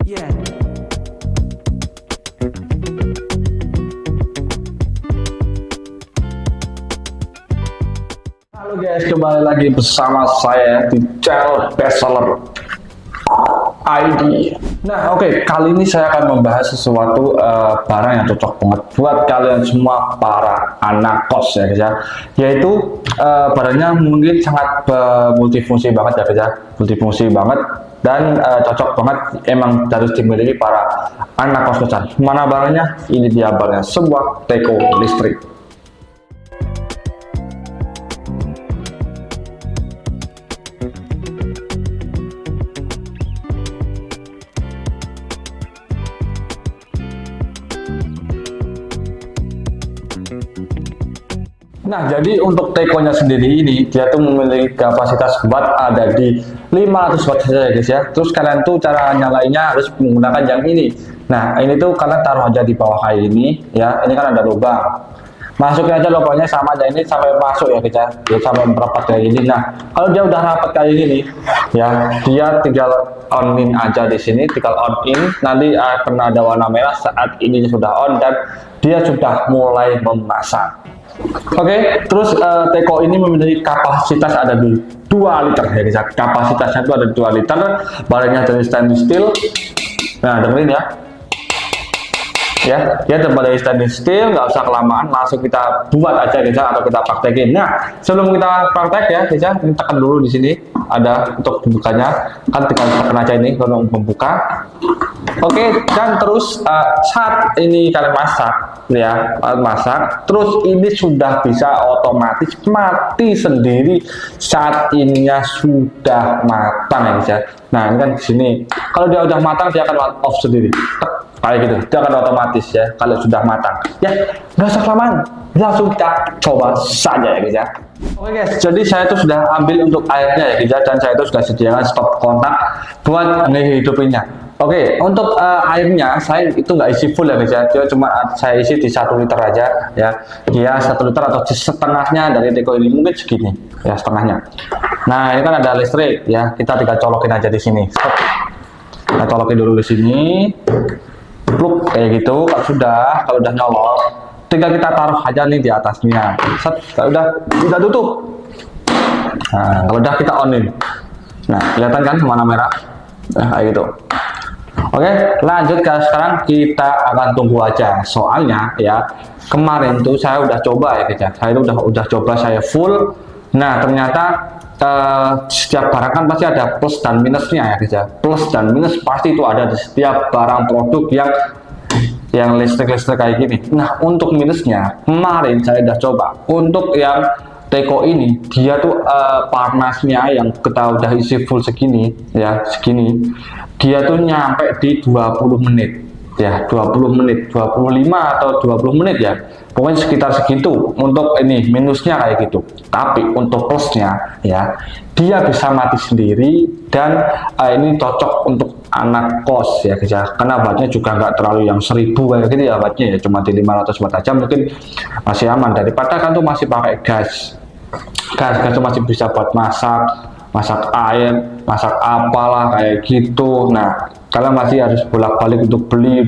Yeah. Halo guys, kembali lagi bersama saya di channel Bestseller ID. Nah, oke, kali ini saya akan membahas sesuatu barang yang cocok banget buat kalian semua para anak kos ya guys ya. Yaitu barangnya mungkin sangat multifungsi banget ya guys ya, multifungsi banget dan cocok banget emang harus dimiliki para anak kos-kosan. Mana barangnya? Ini dia barangnya, sebuah teko listrik. Nah, jadi untuk tekonya sendiri ini dia tuh memiliki kapasitas watt ada di 500 watt saja ya guys ya. Terus kalian tuh cara nyalainnya harus menggunakan yang ini. Nah, ini tuh kalian taruh aja di bawah kayak ini ya. Ini kan ada lubang. Masukin aja lubangnya sama aja ini sampai masuk ya guys ya. Dia sampai merapat kayak gini. Nah, kalau dia udah rapat kayak gini ya, dia tinggal on in aja di sini, tinggal on in. Nanti akan ada warna merah saat ini sudah on dan dia sudah mulai memasak. Oke, terus teko ini memiliki kapasitas ada di 2 liter ya guys. Kapasitasnya itu ada 2 liter, barangnya dari stainless steel. Nah, dengerin ya. Ya, dia terbuat dari stainless steel, nggak usah kelamaan, langsung kita buat aja guys atau kita praktekin. Nah, sebelum kita praktek ya guys, ini tekan dulu di sini ada untuk membukanya, kan tinggal tekan aja ini untuk membuka. Oke, dan terus saat ini kalian masak ya, masak, terus ini sudah bisa otomatis mati sendiri saat ininya sudah matang ya guys ya. Nah, ini kan di sini. Kalau dia udah matang dia akan off sendiri. Kayak gitu, dia akan otomatis ya kalau sudah matang. Ya, nggak usah kelamaan, langsung kita coba saja ya guys ya. Oke guys, jadi saya tuh sudah ambil untuk airnya ya guys ya, dan saya tuh sudah sediakan stop kontak buat ngehidupinnya. Oke, untuk airnya saya itu nggak isi full ya guys ya, dia cuma saya isi di 1 liter aja ya. Dia 1 liter atau setengahnya dari teko ini, mungkin segini ya setengahnya. Nah, ini kan ada listrik ya, kita tinggal colokin aja di sini. Kita colokin dulu di sini. Pluk kayak gitu. Kalau udah nyolok, tinggal kita taruh aja nih di atasnya. Set, kalau udah kita tutup. Nah, kalau udah kita onin. Nah, kelihatan kan warna merah? Nah, kayak gitu. Oke, lanjut ke sekarang kita akan tunggu aja. Soalnya ya kemarin tuh saya udah coba ya guys ya. Saya itu udah coba saya full. Nah, ternyata setiap barang kan pasti ada plus dan minusnya ya guys ya. Plus dan minus pasti itu ada di setiap barang produk yang listrik kayak gini. Nah, untuk minusnya kemarin saya udah coba. Untuk yang teko ini dia tuh panasnya yang kita udah isi full segini ya, segini. Dia tuh nyampe di 20 menit. Ya, 20 menit, 25 atau 20 menit ya. Pokoknya sekitar segitu untuk ini minusnya kayak gitu. Tapi untuk plusnya ya, dia bisa mati sendiri dan ini cocok untuk anak kos ya guys ya. Karena wattnya juga nggak terlalu yang 1000 kayak gitu ya, wattnya ya cuma di 500 watt aja, mungkin masih aman daripada kan tuh masih pakai gas. Gas itu masih bisa buat masak air, masak apalah kayak gitu. Nah, kalian masih harus bolak-balik untuk beli.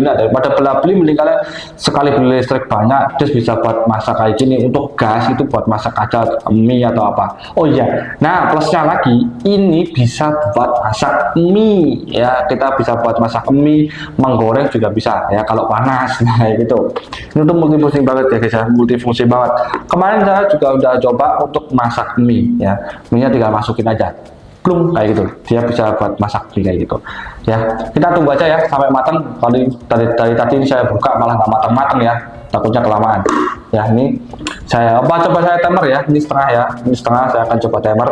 Nah, daripada beli mending kalian sekali beli listrik banyak terus bisa buat masak kayak gini. Untuk gas itu buat masak aja mie atau apa. Oh iya, nah plusnya lagi ini bisa buat masak mie ya. Kita bisa buat masak mie, menggoreng juga bisa ya kalau panas. Nah, gitu. Ini tuh multifungsi banget ya guys ya, multifungsi banget. Kemarin saya juga udah coba untuk masak mie ya. Mie nya tinggal masukin aja. Plung kayak gitu, dia bisa buat masak mie kayak gitu ya. Kita tunggu aja ya sampai matang. Kalau dari tadi ini saya buka malah nggak matang ya, takutnya kelamaan ya. Ini saya coba saya timer ya, ini setengah ya, ini setengah. Saya akan coba timer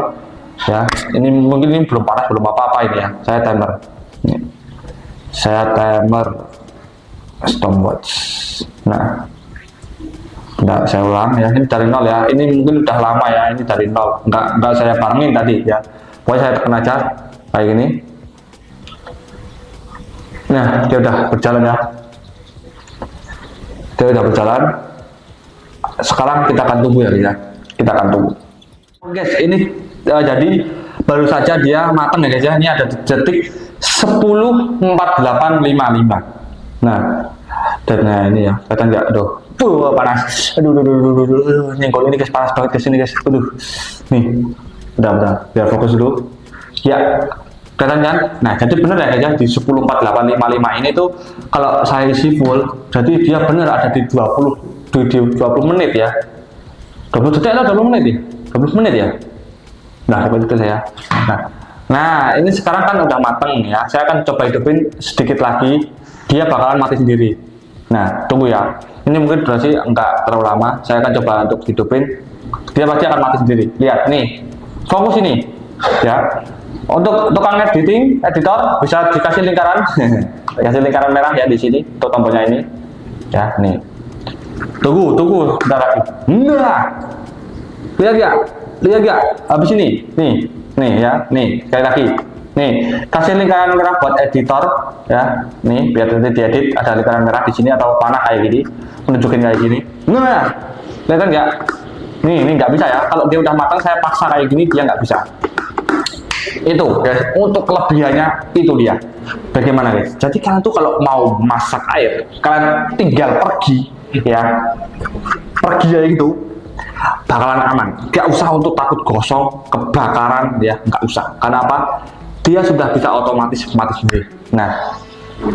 ya. Ini mungkin ini belum panas, belum apa-apa ini ya. Saya timer ini. Saya timer stopwatch. Nah, enggak, saya ulang ya, ini dari 0 ya. Ini mungkin udah lama ya, ini dari 0. Enggak saya barengin tadi ya. Pokoknya saya tekan aja kayak gini. Nah, dia udah berjalan ya. Dia udah berjalan. Sekarang kita akan tunggu ya. Kita akan tunggu. Guys, ini jadi baru saja dia matang ya guys ya. Ini ada detik 104855. Nah, dan ini ya, kelihatan nggak? Aduh, panas. Aduh, nyenggol ini guys, panas banget ke sini guys. Aduh, nih, udah, biar fokus dulu. Ya, kelihatan kan? Nah, jadi bener ya guys ya, di 104855 ini tuh kalau saya isi full, berarti dia bener ada di 20 menit ya. 20 detik atau 20 menit ya? 20 menit ya? Nah, seperti itu saya. Nah, ini sekarang kan udah mateng ya. Saya akan coba hidupin sedikit lagi. Dia bakalan mati sendiri. Nah, tunggu ya. Ini mungkin durasi enggak terlalu lama. Saya akan coba untuk hidupin. Dia pasti akan mati sendiri. Lihat nih. Fokus ini. Ya. Untuk tukang editor bisa dikasih lingkaran. Dikasih lingkaran merah ya di sini. Untuk tombolnya ini. Ya, nih. Tunggu. Bentar lagi. Nah. Lihat ya. Habis ini. Nih ya. Nih, sekali lagi. Nih, kasih lingkaran merah buat editor ya. Nih, biar nanti diedit ada lingkaran merah di sini atau panah kayak gini, menunjukin kayak gini. Nah, kelihatan nggak? Ini nggak bisa ya. Kalau dia udah matang, saya paksa kayak gini, dia nggak bisa. Itu guys, untuk kelebihannya itu dia. Bagaimana guys? Jadi kalian tuh kalau mau masak air, kalian tinggal pergi ya, pergi aja gitu, bakalan aman. Gak usah untuk takut gosong, kebakaran ya, nggak usah. Karena apa? Dia sudah bisa otomatis mati sendiri. Nah,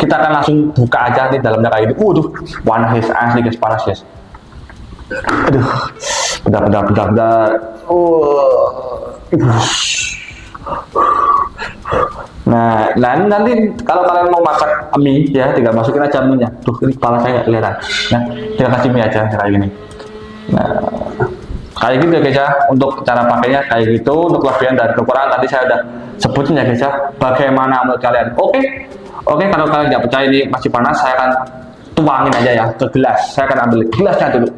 kita akan langsung buka aja nih dalamnya kayak gitu. Waduh, panas guys, asli guys, panas guys. Aduh, bentar. Nah, nanti kalau kalian mau masak mie ya, tinggal masukin aja mie-nya. Tuh, ini kepala saya nggak kelihatan. Nah, tinggal kasih mie aja kayak gini. Nah, kayak gitu ya guys ya. Untuk cara pakainya kayak gitu. Untuk kelebihan dan kekurangan tadi saya udah sebutin ya guys ya. Bagaimana menurut kalian? Oke, kalau kalian nggak percaya ini masih panas, saya akan tuangin aja ya ke gelas. Saya akan ambil gelasnya dulu.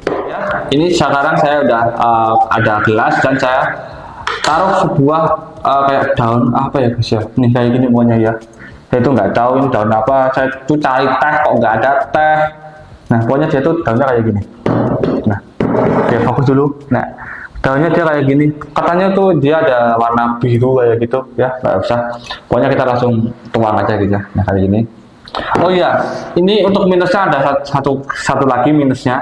Ya, ini sekarang saya udah ada gelas dan saya taruh sebuah kayak daun apa ya guys ya. Nih kayak gini pokoknya ya. Saya itu nggak tahu ini daun apa. Saya tuh cari teh kok nggak ada teh. Nah, pokoknya dia tuh daunnya kayak gini. Nah, oke, fokus dulu. Nah, daunnya dia kayak gini. Katanya tuh dia ada warna biru kayak gitu ya, nggak usah. Pokoknya kita langsung tuang aja gitu ya. Nah, kayak gini. Oh iya, ini untuk minusnya ada satu lagi minusnya.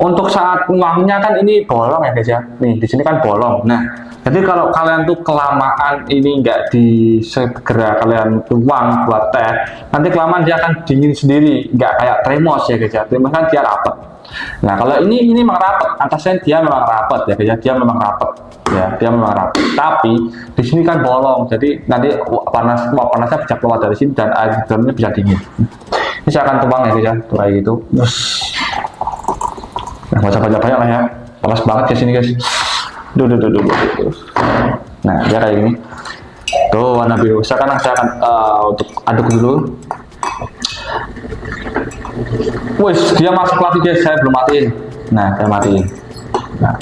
Untuk saat tuangnya kan ini bolong ya guys ya. Nih di sini kan bolong. Nah, jadi kalau kalian tuh kelamaan ini nggak segera kalian tuang buat teh, nanti kelamaan dia akan dingin sendiri, nggak kayak termos ya guys ya. Termos kan dia rapat. Nah, kalau ini memang rapat, atasnya dia memang rapat ya guys ya. Dia memang rapat. Ya, dia memang rapat. Tapi di sini kan bolong, jadi nanti panasnya bisa keluar dari sini dan air di dalamnya bisa dingin. Ini saya akan tuang ya guys ya, kayak gitu. Nah, nggak usah banyak-banyak lah ya. Panas banget di sini guys. Duh. Nah, dia kayak gini. Tuh warna biru. Sekarang saya akan untuk aduk dulu. Wih, dia masuk lagi guys. Saya belum matiin. Nah, saya matiin. Nah,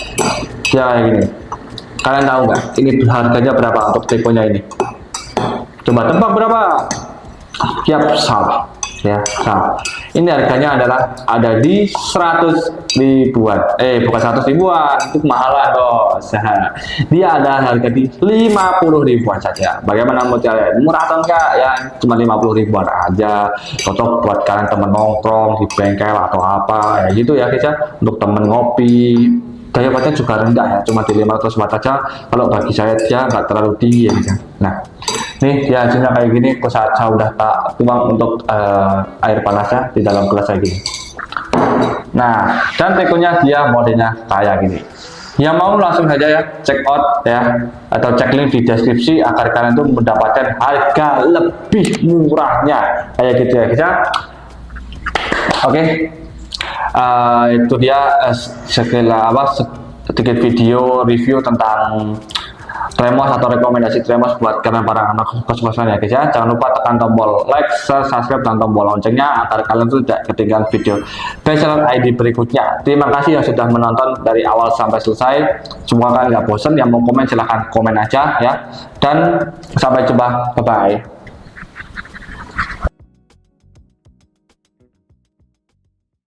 dia kayak gini. Kalian tahu nggak? Ini harganya berapa untuk tiponya ini? Coba tebak berapa? Siap, salah. Ya, salah. Ini harganya adalah ada di 100 ribuan. Bukan 100 ribuan, itu mahalan bos. Dia ada harga di 50 ribuan saja. Bagaimana menurut kalian? Murah atau enggak? Ya, cuma 50 ribuan aja. Cocok buat kalian temen nongkrong di bengkel atau apa ya gitu ya guys ya. Untuk temen ngopi. Daya baterainya juga rendah ya, cuma di 500 watt aja. Kalau bagi saya dia nggak terlalu tinggi ya guys ya. Nah, nih ya hasilnya kayak gini. Saya udah tak tuang untuk air panasnya di dalam gelas kayak gini. Nah, dan trikonya dia modelnya kayak gini. Yang mau langsung saja ya check out ya, atau cek link di deskripsi agar kalian tuh mendapatkan harga lebih murahnya kayak gitu ya guys ya. Oke. Itu dia sedikit video review tentang Tremos atau rekomendasi Tremos buat kalian para anak kos-kosan ya guys ya. Jangan lupa tekan tombol like, share, subscribe, dan tombol loncengnya agar kalian tuh tidak ketinggalan video Bachelor ID berikutnya. Terima kasih yang sudah menonton dari awal sampai selesai. Semoga kalian nggak bosan. Yang mau komen silahkan komen aja ya. Dan sampai jumpa, bye bye.